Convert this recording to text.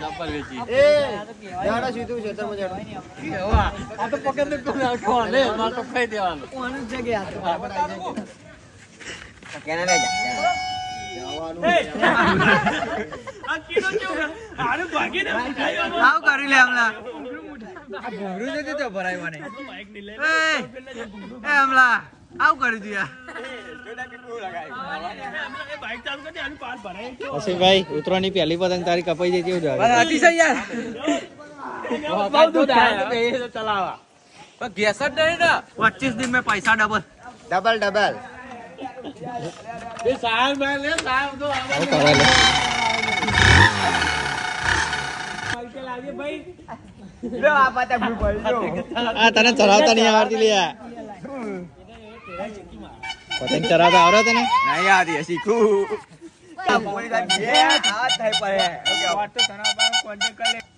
ચપ્પલ વેચી એ જાડા સીધું છે તમે જાડો આ તો પકડ ને કોને આખો લે માર તો ખાઈ દેવાનું કોણ જગ્યા હતો બરાબર આવી જાય કેને લે જા આ કીનો કેવું આને ભાગી ને આવ કરી લે હમલા ભૂરું નથી તો ભરાય મને બાઈક ની લે એ હમલા આવ કરી દિયા એ બાઈક ચાલુ કરી આનું પાર ભરાય પછી ભાઈ ઉતરવાની પહેલી પતંગ તારી કપાઈ જાય કેવું જાય અતિશય યાર બહુ દૂધ આયા બે તો ચલાવા પણ ગેસ જ નહીં ને 25 दिन में पैसा डबल डबल એ સાહેબ ભાઈ લે સાહેબ તો આવું કરે લે લાગે ભાઈ लो आप आता भूल पड़ लो આ તને ચલાવતા નહીં આવડતી લે પતંગ ચલાવતા આવડે તને नहीं आती है सीखू कोई का ये हाथ है पर है ओके વાત તો તને કોન્ટેક્ટ કરી લે